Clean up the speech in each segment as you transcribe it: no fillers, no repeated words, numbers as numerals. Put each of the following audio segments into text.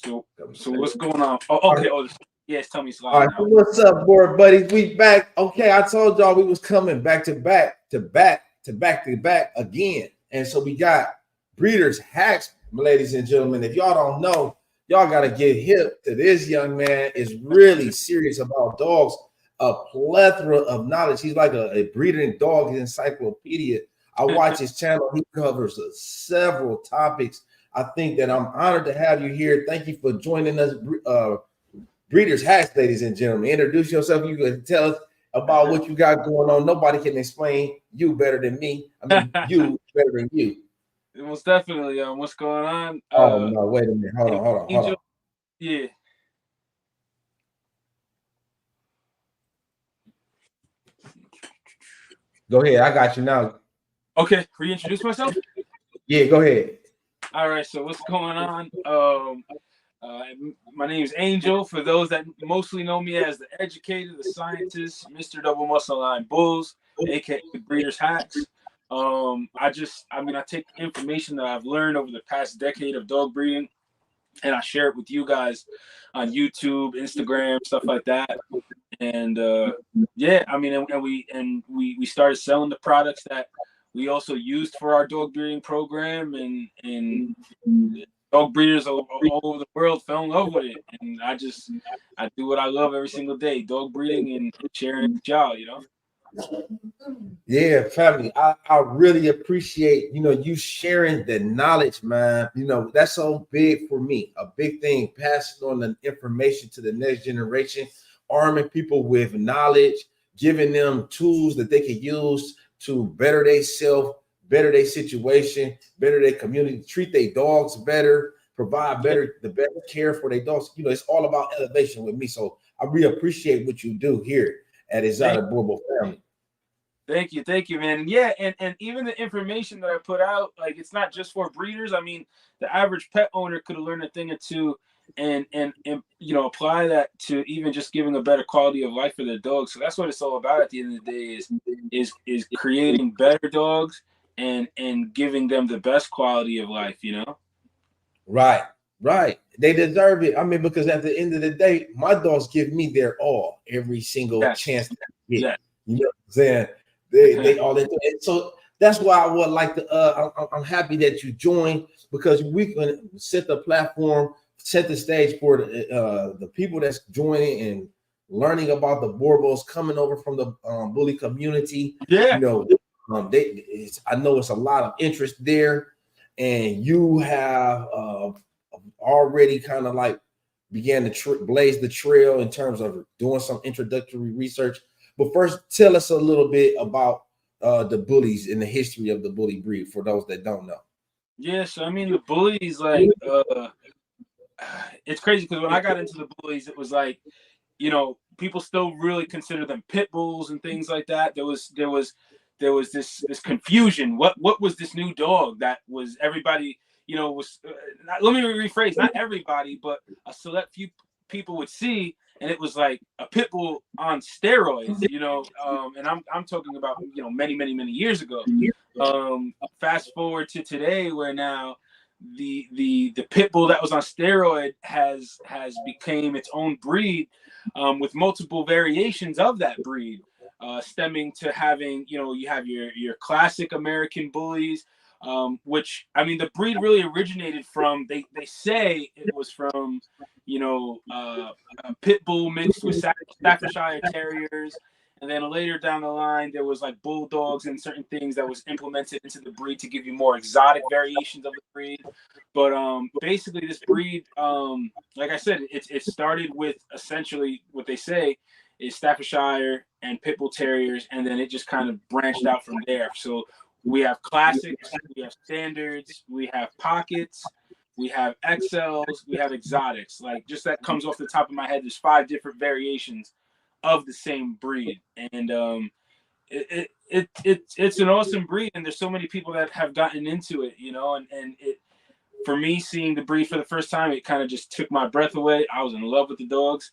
So what's going on? Oh, okay. Oh, yes. Tell me it's All live right, now. so what's up, board buddies? We back. Okay, I told y'all we was coming back to back to back to back to back again. And so we got Breeders Hacks, ladies and gentlemen. If y'all don't know, y'all gotta get hip to this young man. Is really serious about dogs, a plethora of knowledge. He's like a breeding dog encyclopedia. I watch his channel. He covers several topics. I think that I'm honored to have you here. Thank you for joining us, Breeders Hacks, ladies and gentlemen. Introduce yourself. You can tell us about what you got going on. Nobody can explain you better than me. I mean, you better than you. Most definitely. What's going on? Oh no, wait a minute. Hold Angel. on. Yeah. Go ahead. I got you now. Okay. Reintroduce myself. Yeah, go ahead. All right. So what's going on? My name is Angel. For those that mostly know me as the educator, the scientist, Mr. Double Muscle Line Bulls, aka Breeders Hacks. I take information that I've learned over the past decade of dog breeding, and I share it with you guys on YouTube, Instagram, stuff like that. And we started selling the products that we also used for our dog breeding program, and dog breeders all over the world fell in love with it. And I do what I love every single day, dog breeding and sharing it with y'all, Yeah, family. I really appreciate you sharing the knowledge, man. That's so big for me. A big thing, passing on the information to the next generation, arming people with knowledge, giving them tools that they can use to better themselves, better their situation, better their community, treat their dogs better, provide the better care for their dogs. It's all about elevation with me. So I really appreciate what you do here at Exotic Boerboel family. Thank you, man. Yeah, and even the information that I put out, like, it's not just for breeders. I mean, the average pet owner could have learned a thing or two, and apply that to even just giving a better quality of life for their dogs. So that's what it's all about at the end of the day is creating better dogs and giving them the best quality of life. Right. They deserve it. I mean, because at the end of the day, my dogs give me their all every single chance that I get. Yes. You know what I'm saying? They all they do. And so that's why I would like to. I'm happy that you joined, because we can set the platform, set the stage for the people that's joining and learning about the Boerboels coming over from the bully community. Yeah. I know it's a lot of interest there, and you have already kind of like began to blaze the trail in terms of doing some introductory research. But first, tell us a little bit about the bullies and the history of the bully breed for those that don't know. Yeah, so I mean, the bullies, like, it's crazy because when I got into the bullies, it was like, people still really consider them pit bulls and things like that. There was this confusion. What was this new dog that was everybody, was let me rephrase, not everybody, but a select few people would see, and it was like a pit bull on steroids, and I'm talking about many years ago. Fast forward to today, where now the pit bull that was on steroid has became its own breed, with multiple variations of that breed, stemming to having, you have your classic American bullies, which, I mean, the breed really originated from, they say it was from, a pit bull mixed with Staffordshire Terriers. And then later down the line, there was like bulldogs and certain things that was implemented into the breed to give you more exotic variations of the breed. But basically, this breed, like I said, it started with essentially what they say is Staffordshire and pit bull terriers, and then it just kind of branched out from there. So we have classics, we have standards, we have pockets, we have XLs, we have exotics. Like, just that comes off the top of my head, there's 5 different variations of the same breed, and it's an awesome breed, and there's so many people that have gotten into it, and it, for me, seeing the breed for the first time, it kind of just took my breath away. I was in love with the dogs,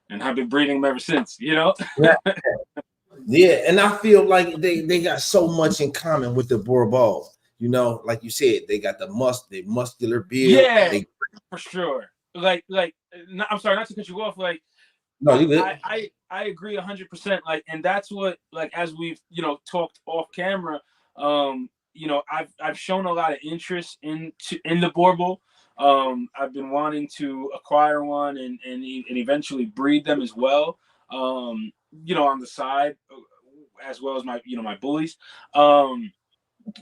and I've been breeding them ever since. Yeah, and I feel like they got so much in common with the Boerboel. Like you said, they got the muscular build. Yeah, for sure. I'm sorry, not to cut you off. Like, No, you good. I agree 100%. Like, and that's what, like, as we've, talked off camera, I've shown a lot of interest in the Boerboel. I've been wanting to acquire one and eventually breed them as well. On the side, as well as my bullies.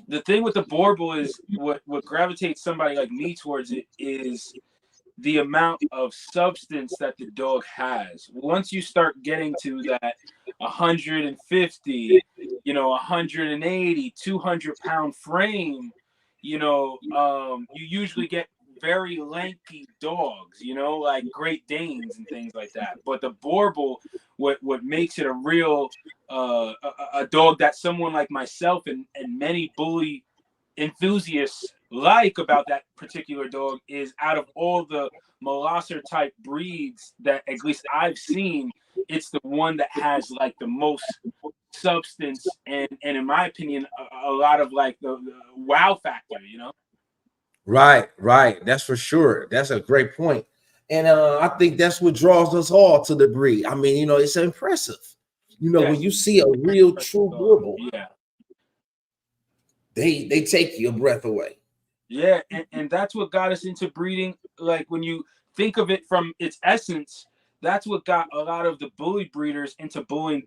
The thing with the Boerboel is what gravitates somebody like me towards it is the amount of substance that the dog has. Once you start getting to that 150, 180, 200-pound frame, you usually get very lanky dogs, like Great Danes and things like that. But the Boerboel, what makes it a real a dog that someone like myself and many bully enthusiasts like about that particular dog is, out of all the Molosser type breeds that at least I've seen, it's the one that has like the most substance and in my opinion a lot of like the wow factor. Right. That's for sure. That's a great point. And I think that's what draws us all to the breed. I mean, it's impressive. Yes. When you see a real true Boerboel, yeah, they take your breath away. Yeah, and that's what got us into breeding. Like, when you think of it from its essence, that's what got a lot of the bully breeders into breeding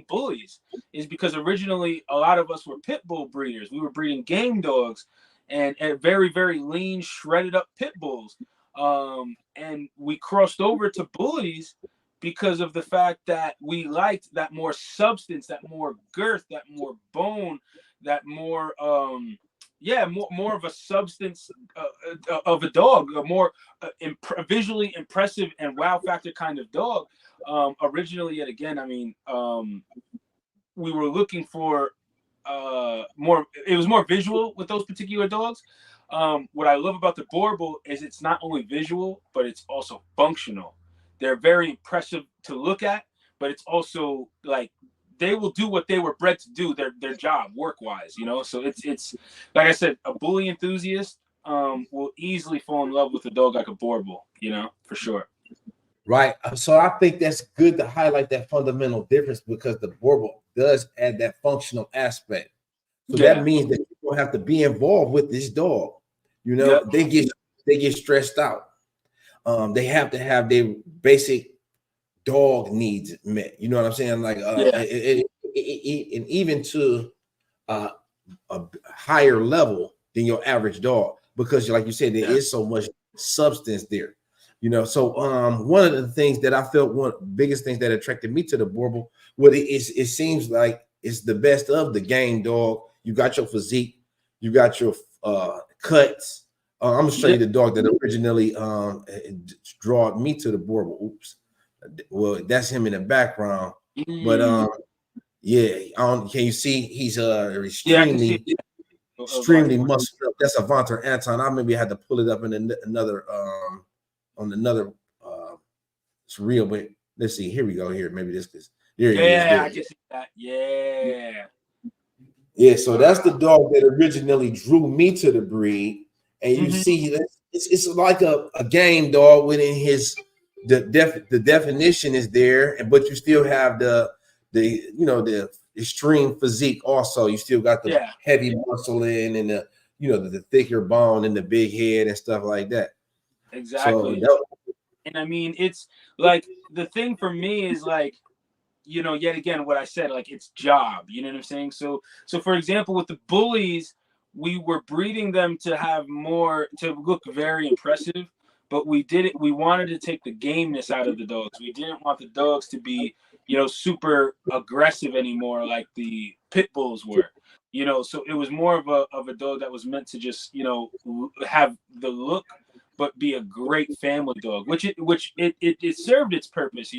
bullies, is because originally a lot of us were pit bull breeders. We were breeding game dogs and very, very lean, shredded up pit bulls. And we crossed over to bullies because of the fact that we liked that more substance, that more girth, that more bone, that more more of a substance of a dog, a more visually impressive and wow factor kind of dog. Originally, yet again, I mean, we were looking for more. It was more visual with those particular dogs. What I love about the Boerboel is it's not only visual, but it's also functional. They're very impressive to look at, but it's also like they will do what they were bred to do, their job work wise, So it's like I said, a bully enthusiast will easily fall in love with a dog like a Boerboel, for sure. Right. So I think that's good to highlight that fundamental difference, because the Boerboel does add that functional aspect. So that means that people have to be involved with this dog. Yep. They get stressed out. They have to have their basic dog needs met. You know what I'm saying? Like, and even to a higher level than your average dog, because like you said, there is so much substance there. So one of the things that I felt, one of the biggest things that attracted me to the Boerboel, it seems like it's the best of the game dog. You got your physique, you got your cuts. I'm gonna show you the dog that originally drawed me to the Boerboel. Oops. Well, that's him in the background. But can you see he's extremely muscular. That's a Vonter Anton. I maybe had to pull it up in another on another it's real, but let's see. Here we go. Here, maybe this is there. Yeah, I can see that. Yeah, so that's the dog that originally drew me to the breed. And you see it's like a game dog within his the definition is there, but you still have the extreme physique also. You still got the heavy muscle in and the thicker bone and the big head and stuff like that. Exactly. So and I mean, it's like the thing for me is like, yet again, what I said, like, it's job, you know what I'm saying? So for example, with the bullies, we were breeding them to have more, to look very impressive, but we wanted to take the gameness out of the dogs. We didn't want the dogs to be, super aggressive anymore like the pit bulls were. So it was more of a dog that was meant to just, have the look, but be a great family dog, which it served its purpose,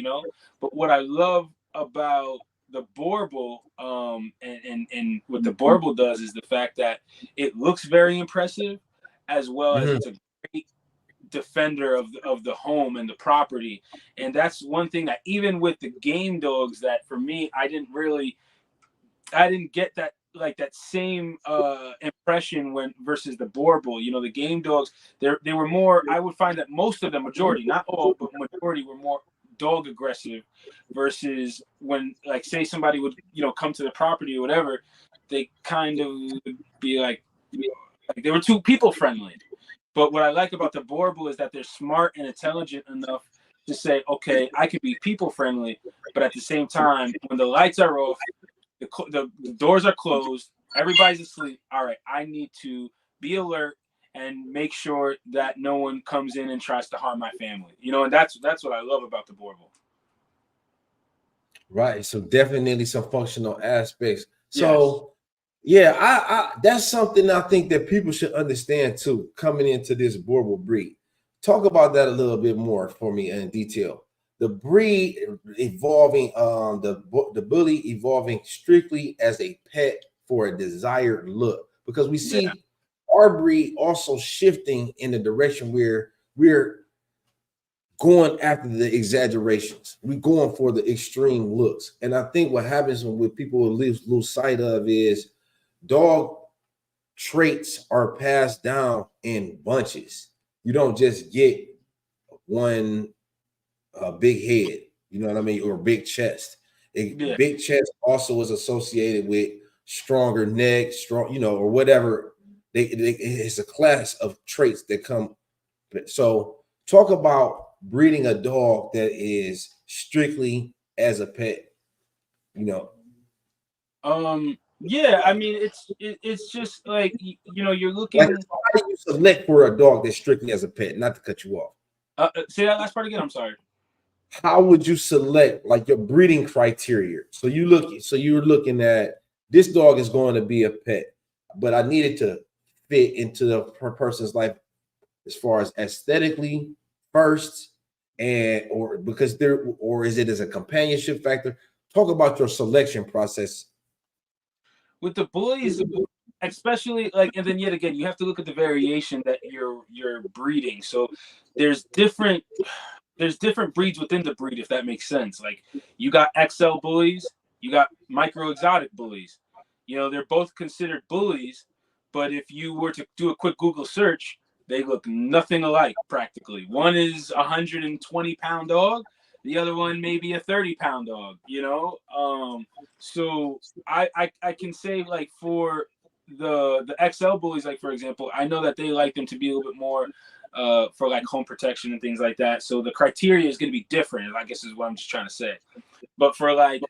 But what I love about the Boerboel, and what the Boerboel does is the fact that it looks very impressive, as well as it's a great defender of the home and the property. And that's one thing that even with the game dogs, that for me, I didn't get that like that same impression when versus the Boerboel. You know, the game dogs, they were more. I would find that most of the majority, not all, but majority were more dog aggressive versus when, like, say somebody would, you know, come to the property or whatever, they kind of would be like they were too people friendly. But what I like about the Boerboel is that they're smart and intelligent enough to say, okay, I can be people friendly, but at the same time, when the lights are off, the doors are closed, everybody's asleep. All right, I need to be alert and make sure that no one comes in and tries to harm my family. You know, and that's what I love about the Boerboel. Right. So definitely some functional aspects. Yes. So yeah, I that's something I think that people should understand too, coming into this Boerboel breed. Talk about that a little bit more for me in detail. The breed evolving, the bully evolving strictly as a pet for a desired look, because we Yeah. see our breed also shifting in the direction where we're going after the exaggerations. We're going for the extreme looks. And I think what happens when people lose sight of is dog traits are passed down in bunches. You don't just get one big head, you know what I mean, or big chest. Yeah. Big chest also is associated with stronger neck, strong, you know, or whatever. It's a class of traits that come. So talk about breeding a dog that is strictly as a pet, you know. Yeah, I mean it's just like you know, you're Like, looking how do you select for a dog that's strictly as a pet? Not to cut you off. say that last part again, I'm sorry. How would you select like your breeding criteria? So you're looking at this dog is going to be a pet, but I needed to fit into the person's life as far as aesthetically first, and or because there, or is it as a companionship factor? Talk about your selection process. With the bullies, especially like, and then yet again, you have to look at the variation that you're breeding. So there's different there's different breeds within the breed, if that makes sense. Like you got XL bullies, you got micro exotic bullies. You know, they're both considered bullies, but if you were to do a quick Google search, they look nothing alike practically. One is a 120-pound dog, the other one maybe a 30-pound dog, you know? So I can say like for the XL bullies, like for example, I know that they like them to be a little bit more for like home protection and things like that. So the criteria is going to be different, I guess is what I'm just trying to say. But for like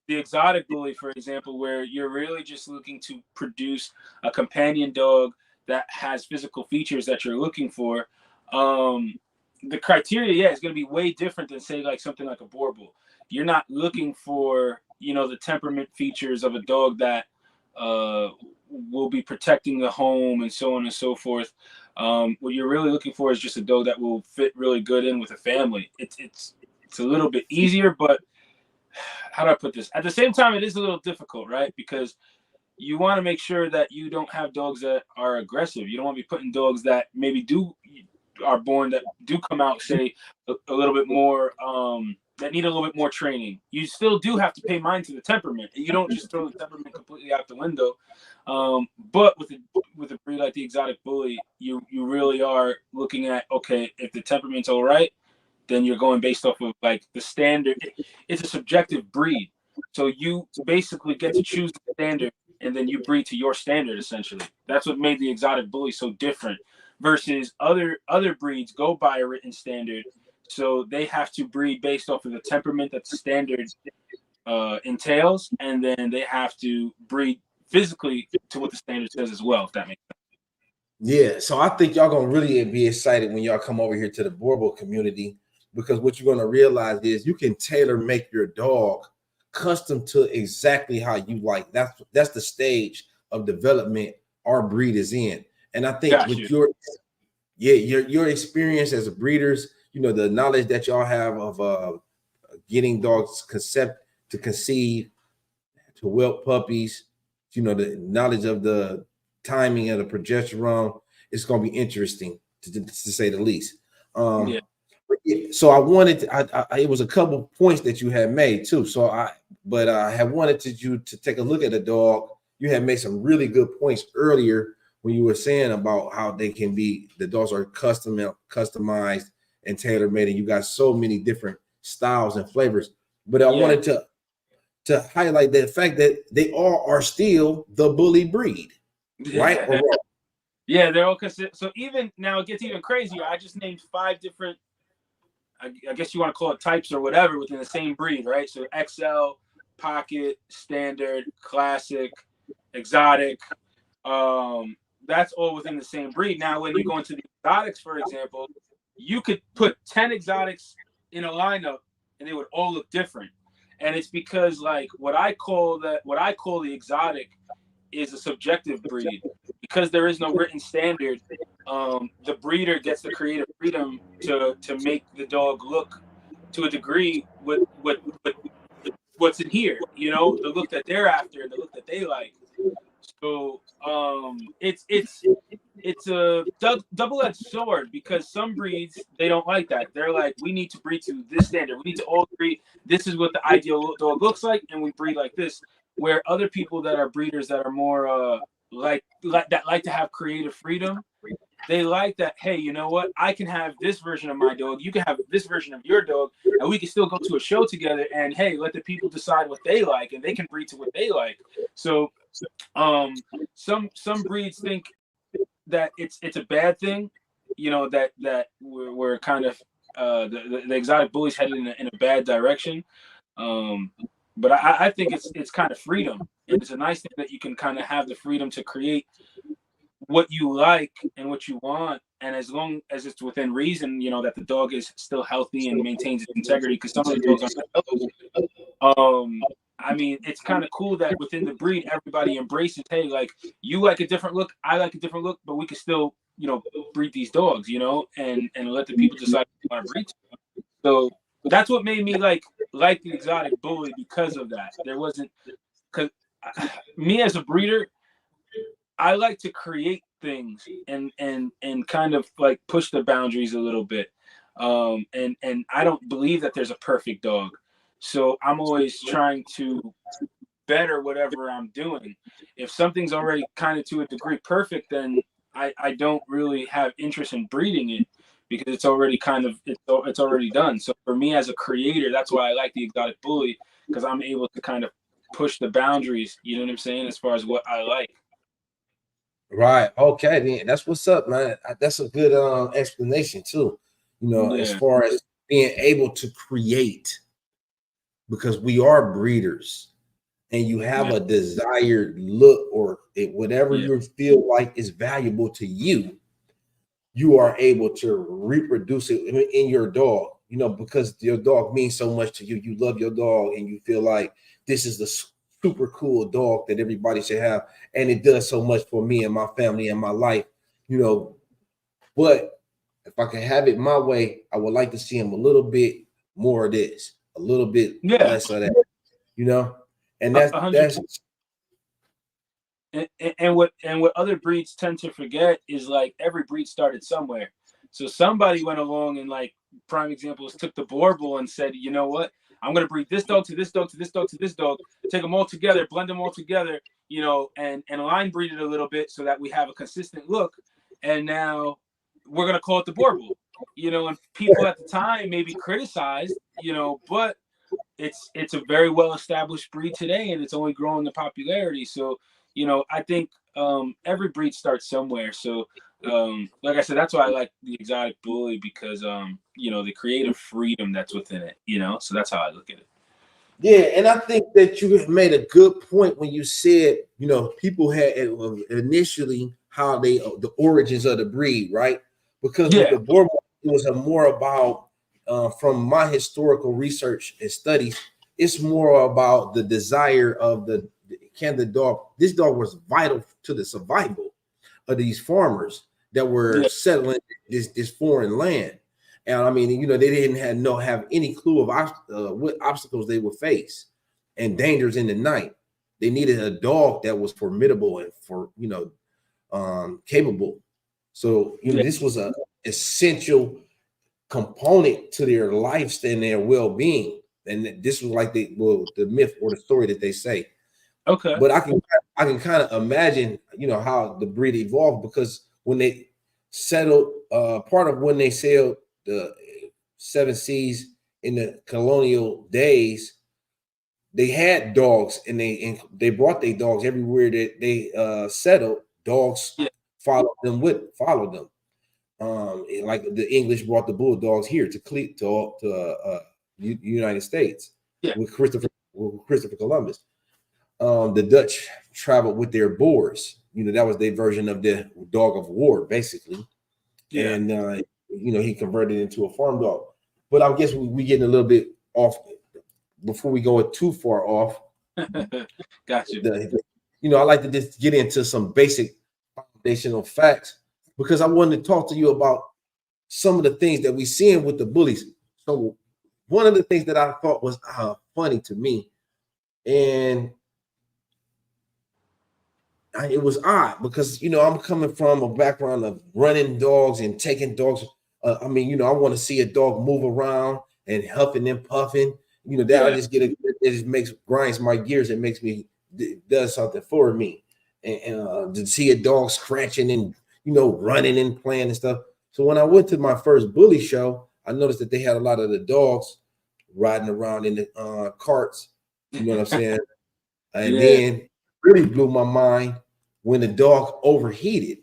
the exotic bully, for example, where you're really just looking to produce a companion dog that has physical features that you're looking for, the criteria, yeah, is going to be way different than say like something like a Boerboel. You're not looking for, you know, the temperament features of a dog that uh, will be protecting the home and so on and so forth. What you're really looking for is just a dog that will fit really good in with a family. It's a little bit easier, but how do I put this? At the same time, it is a little difficult, right? Because you want to make sure that you don't have dogs that are aggressive. You don't want to be putting dogs that maybe are born that do come out, say, a little bit more that need a little bit more training. You still do have to pay mind to the temperament. You don't just throw the temperament completely out the window. But with a breed like the exotic bully, you really are looking at, okay, if the temperament's all right, then you're going based off of like the standard. It's a subjective breed, so you basically get to choose the standard, and then you breed to your standard. Essentially, that's what made the exotic bully so different versus other breeds go by a written standard, so they have to breed based off of the temperament that the standard entails, and then they have to breed physically to what the standard says as well. If that makes sense. Yeah, so I think y'all gonna really be excited when y'all come over here to the Boerboel community, because what you're gonna realize is you can tailor make your dog custom to exactly how you like. That's the stage of development our breed is in. And I think Got with you. your experience as a breeders, you know, the knowledge that y'all have of getting dogs concept to conceive, to whelp puppies, you know, the knowledge of the timing of the progesterone, it's going to be interesting to say the least. Yeah. So I wanted to, it was a couple points that you had made too. But I had wanted you to take a look at a dog you had made some really good points earlier when you were saying about how they can be, the dogs are customized and tailor made, and you got so many different styles and flavors. But I wanted to highlight the fact that they all are still the bully breed, right? Or wrong? Yeah, they're all considered. So even now, it gets even crazier. I just named 5 different, I guess you want to call it types or whatever, within the same breed, right? So XL, Pocket, Standard, Classic, Exotic. That's all within the same breed. Now, when you go into the exotics, for example, you could put 10 exotics in a lineup, and they would all look different. And it's because, like, what I call the exotic is a subjective breed, because there is no written standard. The breeder gets the creative freedom to make the dog look to a degree what's in here, the look that they're after and the look that they like. So it's a double-edged sword, because some breeds, they don't like that. They're like, we need to breed to this standard. We need to all agree this is what the ideal dog looks like, and we breed like this. Where other people that are breeders that are more like to have creative freedom, they like that. Hey, you know what? I can have this version of my dog. You can have this version of your dog, and we can still go to a show together. And hey, let the people decide what they like, and they can breed to what they like. So, some breeds think that it's a bad thing, that we're kind of the exotic bullies headed in a bad direction. But I think it's kind of freedom, and it's a nice thing that you can kind of have the freedom to create what you like and what you want, and as long as it's within reason, that the dog is still healthy and maintains its integrity. Because some of the dogs aren't. I mean, it's kind of cool that within the breed, everybody embraces, hey, like, you like a different look, I like a different look, but we can still, breed these dogs, and let the people decide what they want to breed to. So that's what made me like the exotic bully, because of that. There wasn't, because me as a breeder, I like to create things and kind of like push the boundaries a little bit. And I don't believe that there's a perfect dog. So I'm always trying to better whatever I'm doing. If something's already kind of to a degree perfect, then I don't really have interest in breeding it, because it's already it's already done. So for me as a creator, that's why I like the exotic bully, because I'm able to kind of push the boundaries, you know what I'm saying, as far as what I like. Right. Okay. Then that's what's up, man. That's a good explanation too. As Yeah. far as being able to create, because we are breeders, and you have a desired look, or whatever you feel like is valuable to you, you are able to reproduce it in your dog. Because your dog means so much to you. You love your dog, and you feel like this is the super cool dog that everybody should have, and it does so much for me and my family and my life. But if I can have it my way, I would like to see him a little bit more of this, a little bit less of that. And that's 100%. And what other breeds tend to forget is, like, every breed started somewhere. So somebody went along and, like, prime examples, took the Boerboel and said, you know what, I'm going to breed this dog to this dog to this dog to this dog, take them all together, blend them all together, and line breed it a little bit so that we have a consistent look. And now we're going to call it the Boerboel, and people at the time maybe criticized, but it's a very well established breed today, and it's only growing in popularity. So, I think every breed starts somewhere. So, like I said, that's why I like the exotic bully, because the creative freedom that's within it. So that's how I look at it. Yeah, and I think that you made a good point when you said, people had initially how the origins of the breed, right? Because with the Boerboel, it was more about, from my historical research and studies, it's more about the desire of this dog was vital to the survival of these farmers that were settling this foreign land. And I mean, they didn't have any clue of what obstacles they would face and dangers in the night. They needed a dog that was formidable and capable. So this was a essential component to their lifestyle and their well-being. And this was like the myth or the story that they say. Okay. But I I can kind of imagine, how the breed evolved because when they settled, part of when they sailed the seven seas in the colonial days, they had dogs and they brought their dogs everywhere that they settled. Dogs Yeah, followed them. Like the English brought the bulldogs here to United States yeah, with Christopher Columbus. The Dutch traveled with their boars. That was their version of the dog of war, basically. yeah. And he converted it into a farm dog. But I guess we getting a little bit off before we go too far off. Got you. I like to just get into some basic foundational facts because I wanted to talk to you about some of the things that we seeing with the bullies. So one of the things that I thought was funny to me, and it was odd because I'm coming from a background of running dogs and taking dogs. I want to see a dog move around and huffing and puffing. That I Yeah. just it just grinds my gears and makes me does something for me. And to see a dog scratching and running and playing and stuff. So when I went to my first bully show, I noticed that they had a lot of the dogs riding around in the carts. You know what I'm saying? And Yeah. then really blew my mind when the dog overheated.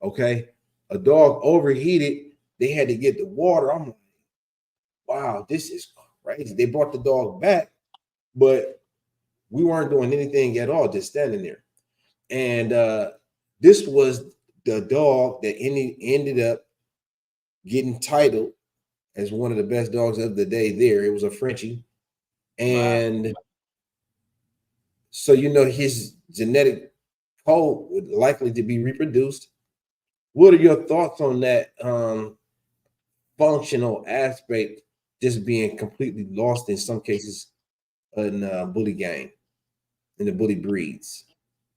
Okay. A dog overheated. They had to get the water. I'm like, wow, this is crazy. They brought the dog back, but we weren't doing anything at all, just standing there. And this was the dog that ended up getting titled as one of the best dogs of the day there. It was a Frenchie. Wow. And so, his genetic code would likely to be reproduced. What are your thoughts on that functional aspect just being completely lost in some cases in bully gang, in the bully breeds?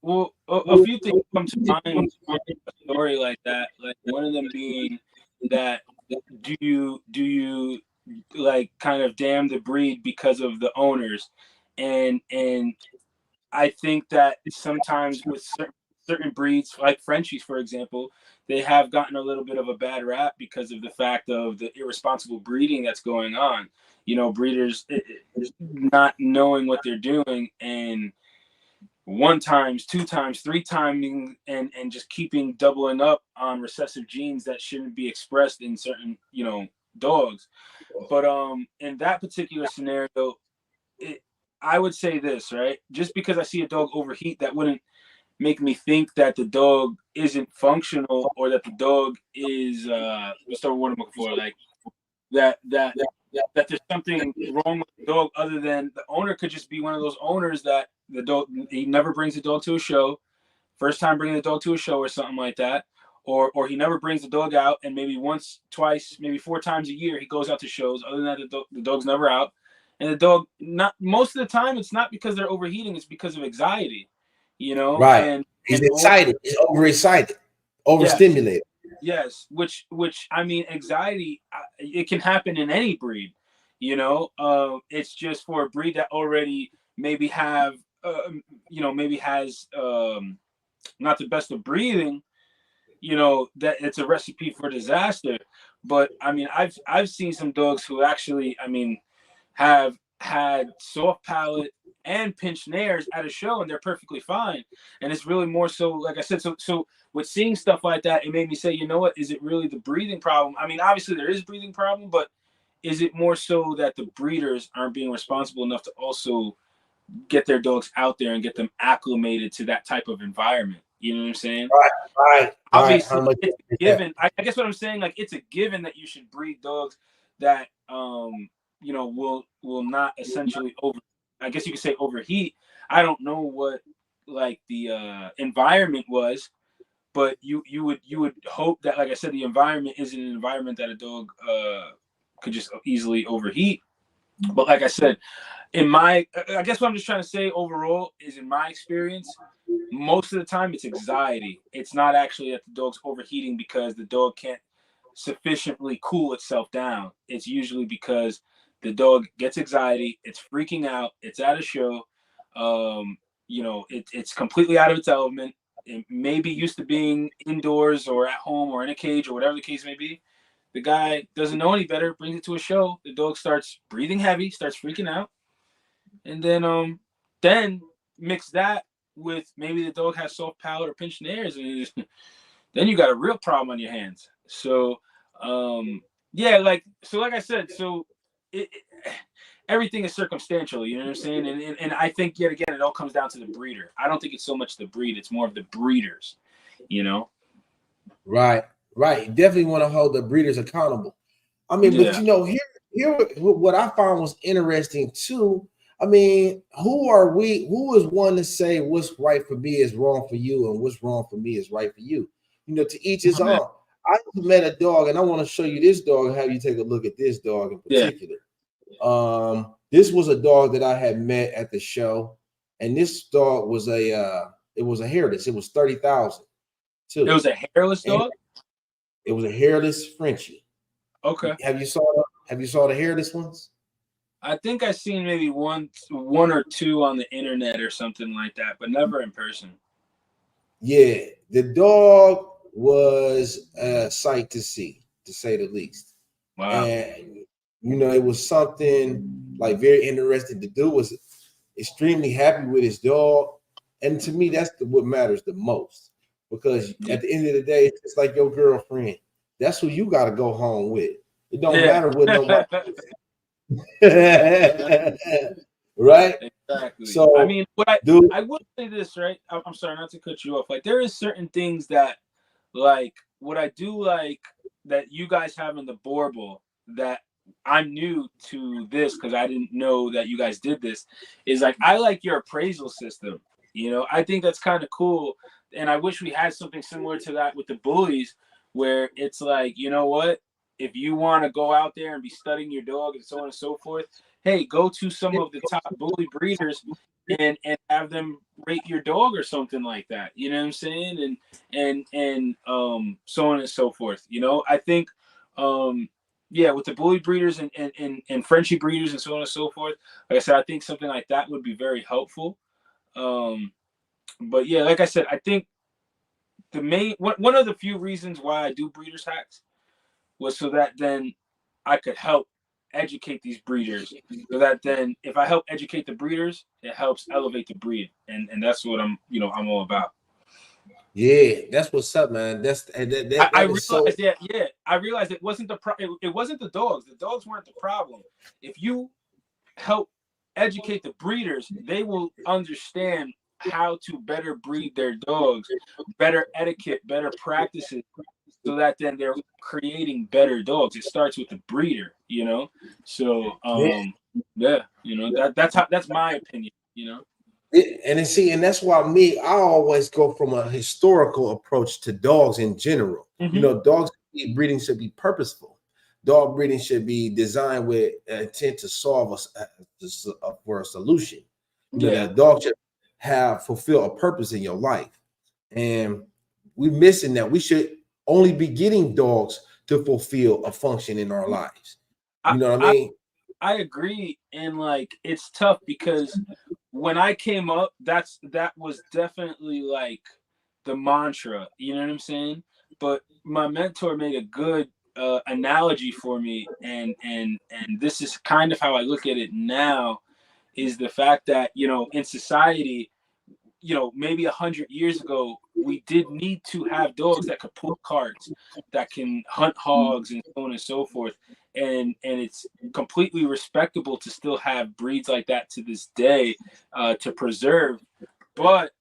Well, a few things come to mind on a story like that. Like one of them being that do you like kind of damn the breed because of the owners, and I think that sometimes with certain breeds, like Frenchies, for example, they have gotten a little bit of a bad rap because of the fact of the irresponsible breeding that's going on. Breeders not knowing what they're doing and one times, two times, three timing, and just keeping doubling up on recessive genes that shouldn't be expressed in certain dogs. But in that particular scenario, it, I would say this, right? Just because I see a dog overheat, that wouldn't make me think that the dog isn't functional or that the dog is what's the word I'm looking for? Like that that there's something wrong with the dog other than the owner could just be one of those owners that the dog he never brings the dog to a show, first time bringing the dog to a show or something like that. Or he never brings the dog out, and maybe once, twice, maybe four times a year he goes out to shows. Other than that, the dog's never out, and the dog not most of the time it's not because they're overheating, it's because of anxiety, Right. and He's excited. He's overexcited, yes, overstimulated. yes, which I mean, anxiety it can happen in any breed, it's just for a breed that already maybe have maybe has not the best of breathing, that it's a recipe for disaster. But I mean, I've seen some dogs who actually, I mean, have had soft palate and pinched nares at a show, and they're perfectly fine. And it's really more so, like I said, so with seeing stuff like that, it made me say, you know what, is it really the breathing problem? I mean, obviously there is breathing problem, but is it more so that the breeders aren't being responsible enough to also get their dogs out there and get them acclimated to that type of environment? You know what I'm saying? Right, right. How Obviously much it's a is that? given. I guess what I'm saying, like it's a given that you should breed dogs that will not essentially over, I guess you could say, overheat. I don't know what like the environment was, but you would hope that, like I said, the environment isn't an environment that a dog could just easily overheat. But like I said, I guess what I'm just trying to say overall is, in my experience, most of the time it's anxiety. It's not actually that the dog's overheating because the dog can't sufficiently cool itself down. It's usually because the dog gets anxiety, it's freaking out, it's at a show, it's completely out of its element. It may be used to being indoors or at home or in a cage or whatever the case may be. The guy doesn't know any better, brings it to a show. The dog starts breathing heavy, starts freaking out, and then mix that with maybe the dog has soft palate or pinched nares, and then you got a real problem on your hands. So, yeah, like I said, everything is circumstantial. You know what I'm saying? And I think yet again, it all comes down to the breeder. I don't think it's so much the breed; it's more of the breeders. You know? Right, right. You definitely want to hold the breeders accountable. I mean, but Yeah. here, what I found was interesting too. I mean, who are we? Who is one to say what's right for me is wrong for you, and what's wrong for me is right for you? To each his Oh, man. own. I met a dog, and I want to show you this dog and have you take a look at this dog in Yeah. particular. This was a dog that I had met at the show, and this dog was it was a hairless. It was 30,000 too. It was a hairless And dog. it was a hairless Frenchie. Okay. Have you saw the hairless ones? I think I seen maybe one or two on the internet or something like that, but never in person. Yeah, the dog was a sight to see, to say the least. Wow. And it was something like very interesting to do. Was extremely happy with his dog, and to me, that's what matters the most. Because Yeah. at the end of the day, it's like your girlfriend. That's who you got to go home with. It don't Yeah. matter what nobody. Right? Exactly. So, I mean, dude, I will say this, right? I'm sorry not to cut you off. Like, there is certain things that, like, what I do like that you guys have in the Boerboel that I'm new to this because I didn't know that you guys did this is like I like your appraisal system. I think that's kind of cool, and I wish we had something similar to that with the bullies, where it's like, you know what, if you want to go out there and be studying your dog and so on and so forth, hey, go to some of the top bully breeders and have them rate your dog or something like that. You know what I'm saying? And so on and so forth. I think yeah, with the bully breeders and Frenchie breeders and so on and so forth, like I said, I think something like that would be very helpful. But yeah, like I said, I think the main one of the few reasons why I do breeders hacks was so that then I could help educate these breeders. So that then if I help educate the breeders, it helps elevate the breed. And that's what I'm all about. yeah, that's what's up, man. I That is so. realized that, yeah. I realized it wasn't it wasn't the dogs. The dogs weren't the problem. If you help educate the breeders, they will understand how to better breed their dogs, better etiquette, better practices, so that then they're creating better dogs. It starts with the breeder. So yeah, that's my opinion. And that's why I always go from a historical approach to dogs in general. Mm-hmm. Dogs breeding should be purposeful. Dog breeding should be designed with intent to solve for a solution. Yeah. That dog should fulfill a purpose in your life, and we're missing that. We should only be getting dogs to fulfill a function in our lives. I, You know what I I mean? I agree, and like it's tough because when I came up, that was definitely like the mantra. You know what I'm saying? But my mentor made a good analogy for me, and this is kind of how I look at it now. Is the fact that in society, maybe 100 years ago, we did need to have dogs that could pull carts, that can hunt hogs, and so on and so forth. And it's completely respectable to still have breeds like that to this day, to preserve. But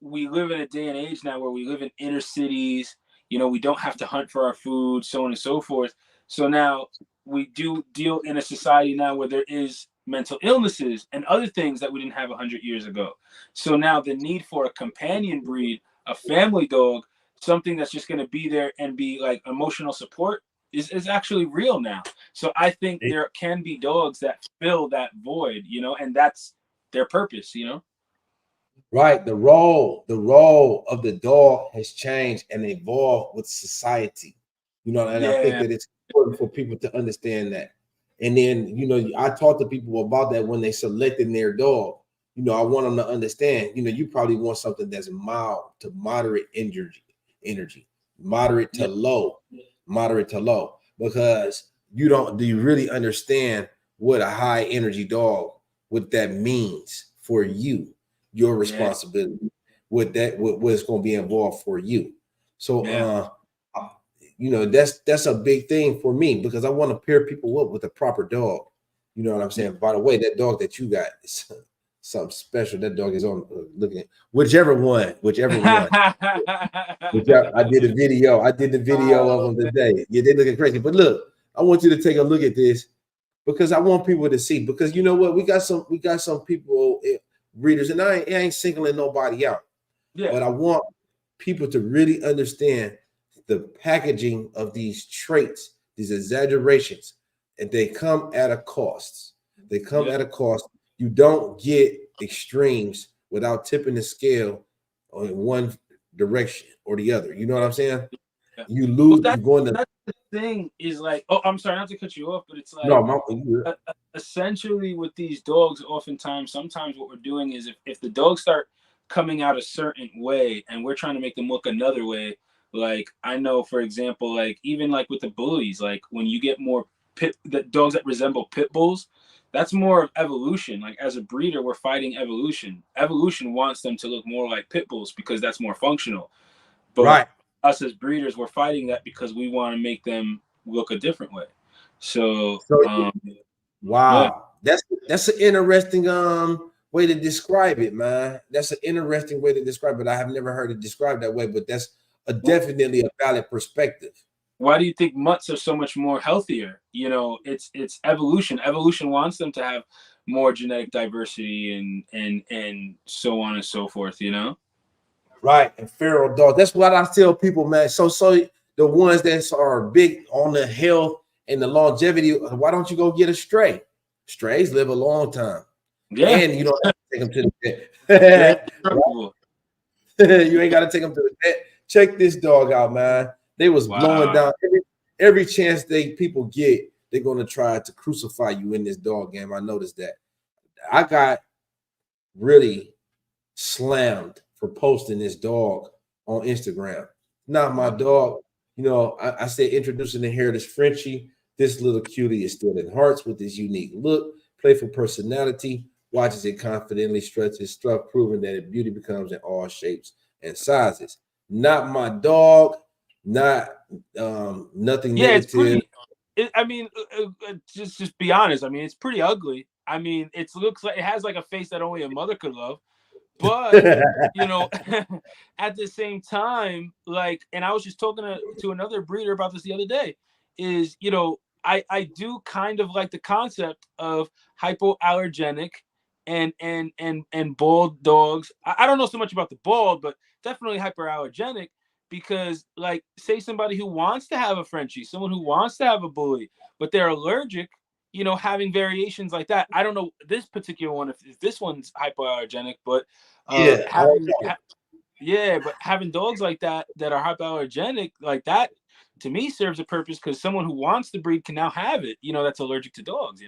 we live in a day and age now where we live in inner cities. We don't have to hunt for our food, so on and so forth. So now we do deal in a society now where there is mental illnesses and other things that we didn't have 100 years ago. So now the need for a companion breed, a family dog, something that's just going to be there and be like emotional support is actually real now. So I think there can be dogs that fill that void, and that's their purpose. Right. The role of the dog has changed and evolved with society. And I think Yeah. that it's important for people to understand that. And then, I talk to people about that when they selecting their dog. I want them to understand, you probably want something that's mild to moderate energy, moderate to Yeah. low, moderate to low, because do you really understand what a high energy dog, what that means for you, your Yeah. responsibility, what's going to be involved for you. So, Yeah. that's a big thing for me, because I want to pair people up with a proper dog. You know what I'm saying? By the way, that dog that you got is something special. That dog is on looking at whichever one. I did a video. I did the video of Oh, them man. today. Yeah, they looking crazy. But look, I want you to take a look at this, because I want people to see. Because you know what, we got some people, readers, and I ain't singling nobody out, Yeah. but I want people to really understand the packaging of these traits, these exaggerations, and they come at a cost. They come Yeah. at a cost. You don't get extremes without tipping the scale on one direction or the other. You know what I'm saying? Yeah. You Well, lose. You're going to that's the thing is like, oh, I'm sorry not to cut you off, but it's no. like essentially with these dogs, oftentimes, sometimes what we're doing is if the dogs start coming out a certain way and we're trying to make them look another way, like I know, for example, like even like with the bullies, like when you get more the dogs that resemble pit bulls, that's more of evolution. Like as a breeder, we're fighting evolution. Evolution wants them to look more like pit bulls because that's more functional. But right. us as breeders, we're fighting that because we want to make them look a different way. So, So yeah. wow, that's an interesting way to describe it, man. That's an interesting way to describe it. I have never heard it described that way, but that's definitely a valid perspective. Why do you think mutts are so much more healthier? It's evolution. Evolution wants them to have more genetic diversity and so on and so forth. Right, and feral dogs. That's what I tell people, man. So the ones that are big on the health and the longevity, why don't you go get a stray? Strays live a long time, Yeah, and you don't have to take them to the they're vet. indestructible. You ain't got to take them to the vet. Check this dog out, man. They was blowing Wow. down every chance people get. They're gonna try to crucify you in this dog game. I noticed that. I got really slammed for posting this dog on Instagram. Now my Wow. dog, I said introducing the hairless Frenchie. This little cutie is still in hearts with his unique look, playful personality, watches it confidently stretch his stuff, proving that its beauty becomes in all shapes and sizes. Not my dog, not nothing Yeah, it's negative. pretty. I mean, just be honest. I mean, it's pretty ugly. I mean, it looks like it has like a face that only a mother could love. But you know, at the same time, like, and I was just talking to another breeder about this the other day. Is I do kind of like the concept of hypoallergenic and bald dogs. I don't know so much about the bald, but definitely hyperallergenic because like say somebody who wants to have a Frenchie, someone who wants to have a bully, but they're allergic, having variations like that. I don't know this particular one if this one's hypoallergenic, but Yeah, I don't know. yeah, but having dogs like that are hypoallergenic like that to me serves a purpose because someone who wants to breed can now have it, that's allergic to dogs.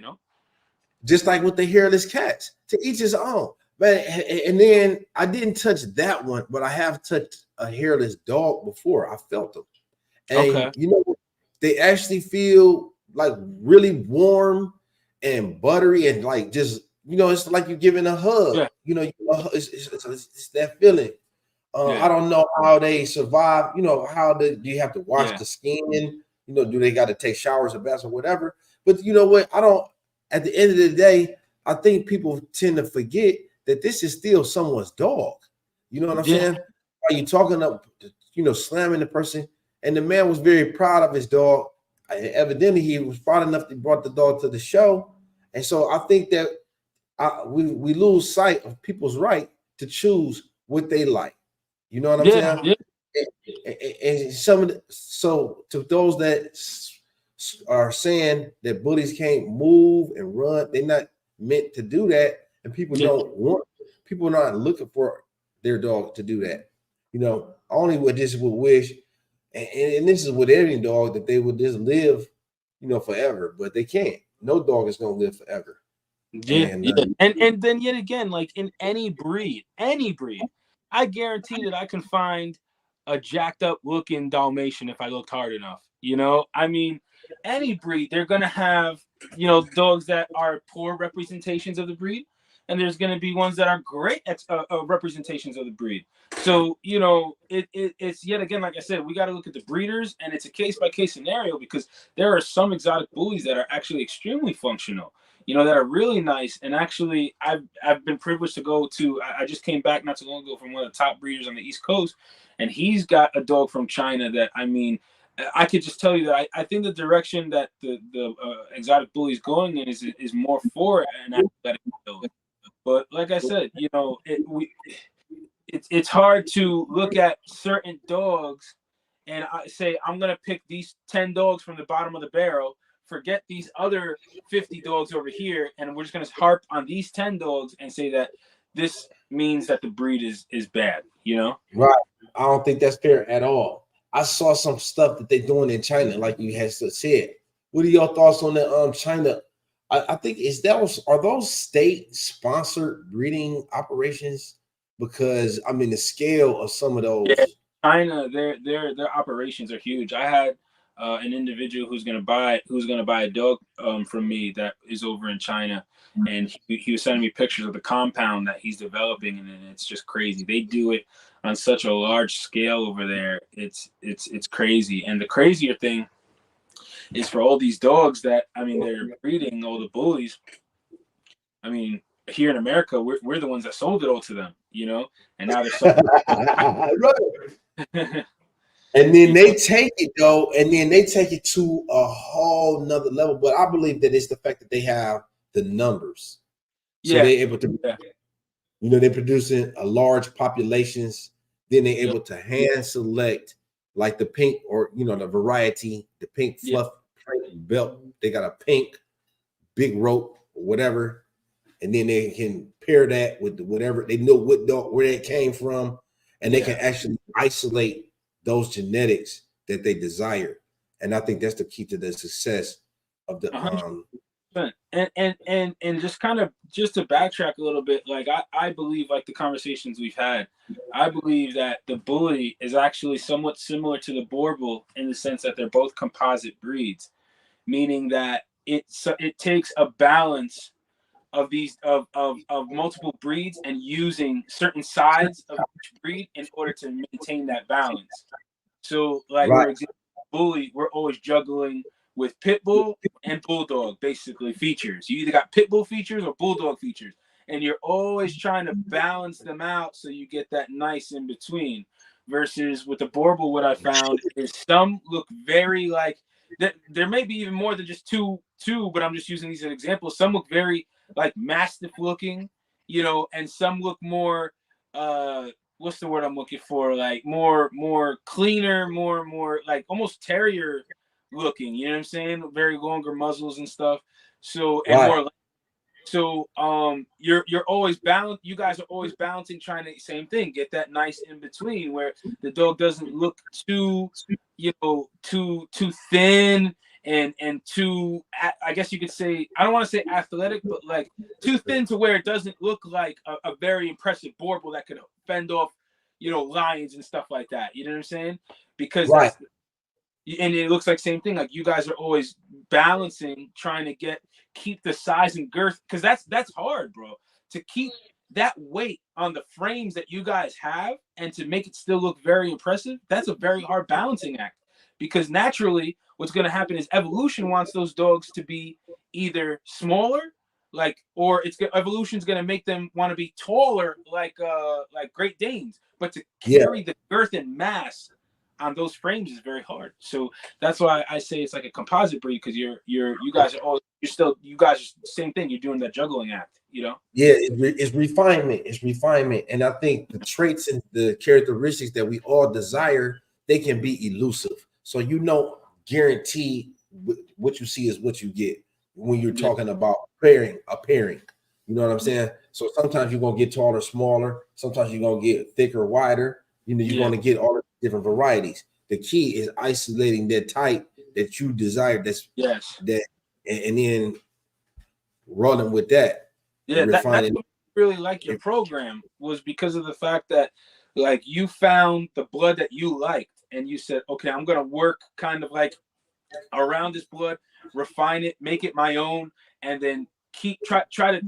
Just like with the hairless cats, to each his own. Man, and then I didn't touch that one, but I have touched a hairless dog before. I felt them. And Okay. they actually feel like really warm and buttery and like just, it's like you're giving a hug. Yeah. It's that feeling. Yeah. I don't know how they survive. How do you have to wash Yeah. the skin? Do they got to take showers or baths or whatever? But you know what? I don't. At the end of the day, I think people tend to forget that this is still someone's dog. You know what I'm Yeah. saying? Are you talking up, slamming the person? And the man was very proud of his dog. Evidently, he was proud enough to brought the dog to the show. And so I think that we lose sight of people's right to choose what they like. You know what I'm Yeah. saying? Yeah. And so to those that are saying that bullies can't move and run, they're not meant to do that, and Yeah. people are not looking for their dog to do that. Only what this would wish, and this is with every dog, that they would just live, forever, but they can't. No dog is gonna live forever. Yeah, And yeah. And then yet again, like in any breed, I guarantee that I can find a jacked up looking Dalmatian if I looked hard enough. You know, I mean, any breed, they're gonna have, dogs that are poor representations of the breed, and there's gonna be ones that are great representations of the breed. So, it's yet again, like I said, we got to look at the breeders, and it's a case by case scenario because there are some exotic bullies that are actually extremely functional, that are really nice. And actually, I've been privileged to go to. I just came back not too long ago from one of the top breeders on the East Coast, and he's got a dog from China that, I mean, I could just tell you that I think the direction that the exotic bully is going in is more for an athletic build. But like I said, it's hard to look at certain dogs and I say I'm gonna pick these 10 dogs from the bottom of the barrel, forget these other 50 dogs over here, and we're just gonna harp on these 10 dogs and say that this means that the breed is bad, right. I don't think that's fair at all. I saw some stuff that they're doing in China, like you had said. What are your thoughts on the China? I think are those state sponsored breeding operations? Because I mean the scale of some of Yeah, those. China, their operations are huge. I had an individual who's gonna buy a dog from me that is over in China, and he was sending me pictures of the compound that he's developing, and it's just crazy. They do it on such a large scale over there. It's crazy, and the crazier thing is for all these dogs that, I mean, they're breeding, all the bullies. I mean, here in America, we're the ones that sold it all to them, and now they're selling. And then they take it though, and then they take it to a whole nother level. But I believe that it's the fact that they have the numbers, so Yeah, they're able to, yeah, they're producing a large populations. Then they're yep, able to hand select like the pink or the variety, the pink yeah. fluff pink belt. They got a pink big rope or whatever, and then they can pair that with whatever they know what dog where it came from, and they can Yeah, actually isolate those genetics that they desire. And I think that's the key to the success of the 100%. And just kind of just to backtrack a little bit, like I believe, like the conversations we've had, I believe that the bully is actually somewhat similar to the Boerboel in the sense that they're both composite breeds, meaning that it takes a balance of these of multiple breeds and using certain sides of each breed in order to maintain that balance. So, like right, for example, bully, we're always juggling with pit bull and bulldog, basically features. You either got pit bull features or bulldog features, and you're always trying to balance them out so you get that nice in between. Versus with the Boerboel, what I found is some look very like that. There may be even more than just two, but I'm just using these as examples. Some look very like mastiff looking, and some look more what's the word I'm looking for? Like more cleaner, more like almost terrier looking. You know what I'm saying? Very longer muzzles and stuff. So and right, more. So you're always balance. You guys are always balancing, trying to same thing, get that nice in between where the dog doesn't look too, too thin and too. I guess you could say, I don't want to say athletic, but like too thin to where it doesn't look like a very impressive Boerboel that could fend off, lions and stuff like that. You know what I'm saying? Because right. and it looks like same thing. Like you guys are always balancing, trying to keep the size and girth, because that's hard, bro. To keep that weight on the frames that you guys have and to make it still look very impressive, that's a very hard balancing act. Because naturally, what's going to happen is evolution wants those dogs to be either smaller, or evolution's going to make them want to be taller, like Great Danes. But to Yeah, carry the girth and mass on those frames is very hard. So that's why I say it's like a composite breed, because you guys are all you guys are same thing. You're doing that juggling act. yeah. It's refinement. It's refinement, and I think the traits and the characteristics that we all desire, they can be elusive. So guaranteed what you see is what you get when you're Yeah. talking about pairing. You know what I'm saying? So sometimes you're gonna get taller, smaller. Sometimes you're gonna get thicker, wider. You're Yeah. gonna get all the different varieties. The key is isolating that type that you desire. Yes. That, and then rolling with that Yeah, and that's refining. what I really like your program was because of the fact that like you found the blood that you liked and you said, okay, I'm gonna work kind of like around this blood, refine it, make it my own, and then try to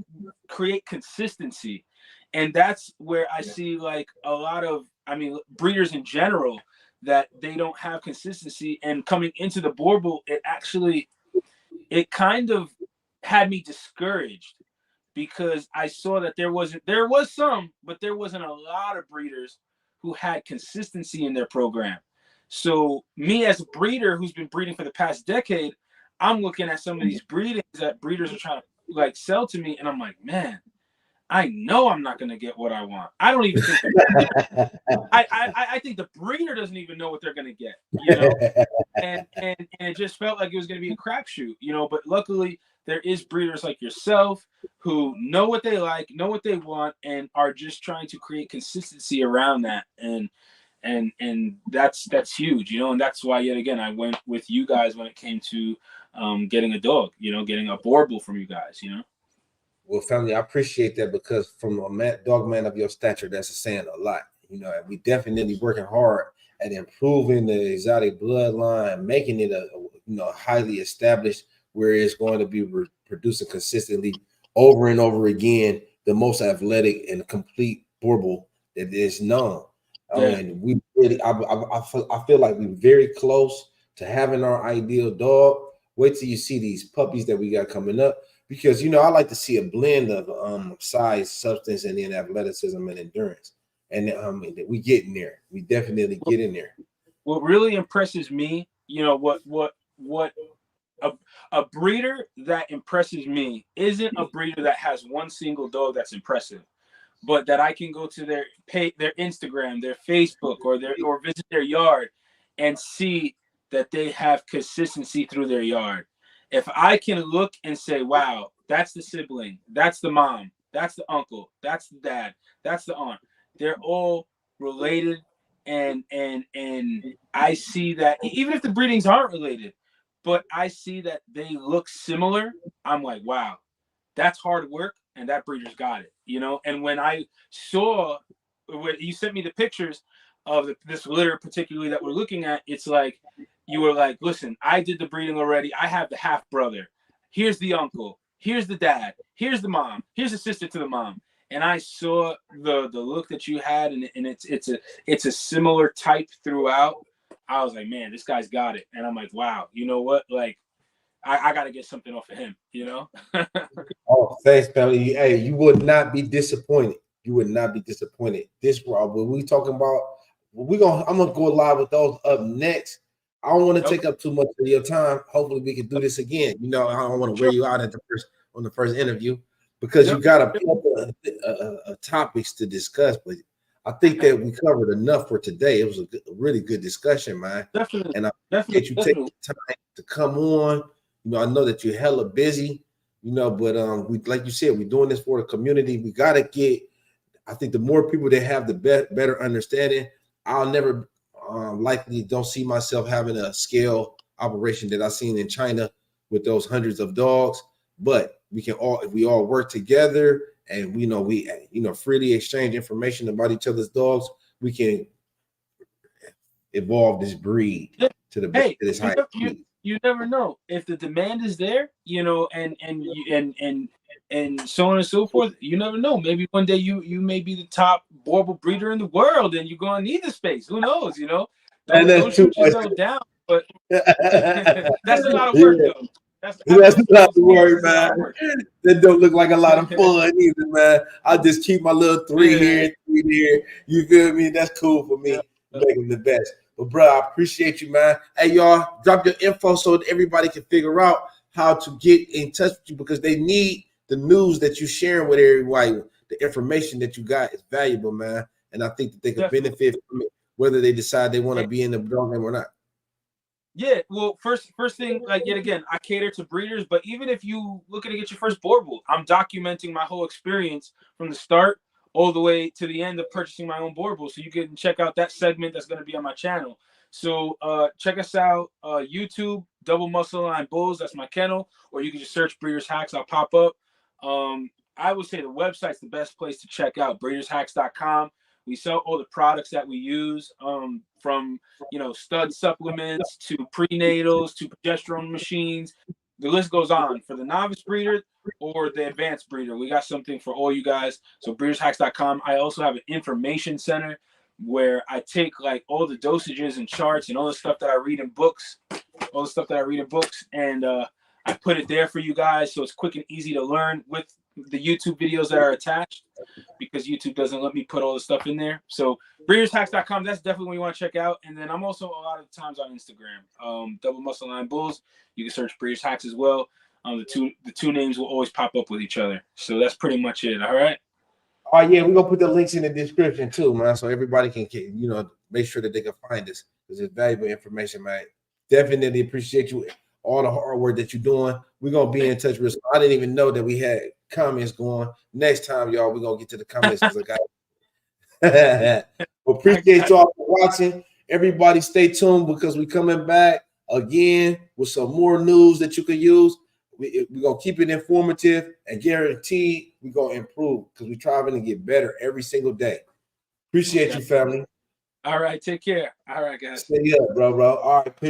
create consistency. And that's where I see like a lot of, I mean, breeders in general that they don't have consistency. And coming into the Boerboel, it kind of had me discouraged because I saw that there was some, but there wasn't a lot of breeders who had consistency in their program. So me as a breeder who's been breeding for the past decade, I'm looking at some of these breedings that breeders are trying to like sell to me, and I'm like, man, I know I'm not going to get what I want. I don't even think I think the breeder doesn't even know what they're going to get, you know. And it just felt like it was going to be a crapshoot, you know. But luckily, there is breeders like yourself who know what they like, know what they want, and are just trying to create consistency around that. And that's huge, you know. And that's why yet again I went with you guys when it came to getting a dog, you know, getting a Boerboel from you guys, you know. Well, family, I appreciate that because from a dog man of your stature, that's saying a lot. You know, we definitely working hard at improving the exotic bloodline, making it a highly established where it's going to be producing consistently over and over again the most athletic and complete Boerboel that is known. I mean, we really, I feel like we're very close to having our ideal dog. Wait till you see these puppies that we got coming up, because I like to see a blend of size, substance, and then athleticism and endurance. And we get in there. We definitely get in there. What really impresses me, you know, what a breeder that impresses me isn't a breeder that has one single dog that's impressive, but that I can go to their Instagram, their Facebook, or visit their yard and see that they have consistency through their yard. If I can look and say, wow, that's the sibling, that's the mom, that's the uncle, that's the dad, that's the aunt. They're all related, and I see that even if the breedings aren't related, but I see that they look similar, I'm like, wow, that's hard work, and that breeder's got it, you know. And when I saw when you sent me the pictures of this litter, particularly that we're looking at, it's like you were like, listen, I did the breeding already. I have the half brother. Here's the uncle. Here's the dad. Here's the mom. Here's the sister to the mom. And I saw the look that you had, and it's a similar type throughout. I was like, man, this guy's got it. And I'm like, wow, you know what? Like, I got to get something off of him, you know? Oh, thanks, family. Hey, you would not be disappointed. You would not be disappointed. This, what we talking about, I'm gonna go live with those up next. I don't want to take up too much of your time. Hopefully, we can do this again. I don't want to wear you out at on the first interview, because you got a topics to discuss. But I think that we covered enough for today. It was a really good discussion, man. Definitely. And I appreciate you taking the time to come on. I know that you're hella busy, but we, like you said, we're doing this for the community. We gotta get. I think the more people that have the better understanding, I'll never likely don't see myself having a scale operation that I've seen in China with those hundreds of dogs. But we can all, if we all work together and we freely exchange information about each other's dogs, we can evolve this breed to the best. You never know if the demand is there, and so on and so forth. You never know. Maybe one day you may be the top Boerboel breeder in the world, and you're gonna need the space. Who knows? Don't shoot yourself down. But that's a lot of work, though. That's a lot of work, man. That don't look like a lot of fun either, man. I just keep my little three here, three there. You feel me? That's cool for me. Make them the best. But bro, I appreciate you, man. Hey, y'all, drop your info so that everybody can figure out how to get in touch with you, because they need the news that you're sharing with everybody. The information that you got is valuable, man. And I think that they could benefit from it, whether they decide they want to be in the program or not. Yeah, well, first thing, like, yet again, I cater to breeders, but even if you looking to get your first Boerboel, I'm documenting my whole experience from the start all the way to the end of purchasing my own Boerboel. So you can check out that segment that's going to be on my channel. So check us out, YouTube, Double Muscle Line Bulls. That's my kennel. Or you can just search Breeders Hacks. I'll pop up. I would say the website's the best place to check out, breedershacks.com. We sell all the products that we use, from stud supplements to prenatals to progesterone machines. The list goes on. For the novice breeder or the advanced breeder, we got something for all you guys. So breedershacks.com. I also have an information center where I take like all the dosages and charts and all the stuff that I read in books, and I put it there for you guys, so it's quick and easy to learn with the YouTube videos that are attached, because YouTube doesn't let me put all the stuff in there. So breedershacks.com, that's definitely what you want to check out. And then I'm also a lot of times on Instagram, Double Muscle Line Bulls. You can search Breeders Hacks as well. The two names will always pop up with each other. So that's pretty much it. All right. Oh yeah, we're gonna put the links in the description too, man, so everybody can make sure that they can find us, because it's valuable information, man. Definitely appreciate you, all the hard work that you're doing. We're gonna be in touch with. I didn't even know that we had comments going. Next time, y'all, we're gonna get to the comments, because I got appreciate y'all for watching. Everybody stay tuned, because we're coming back again with some more news that you can use. We're going to keep it informative, and guaranteed we're going to improve, because we're trying to get better every single day. Appreciate you, family. All right. Take care. All right, guys. Stay up, bro. All right. Peace.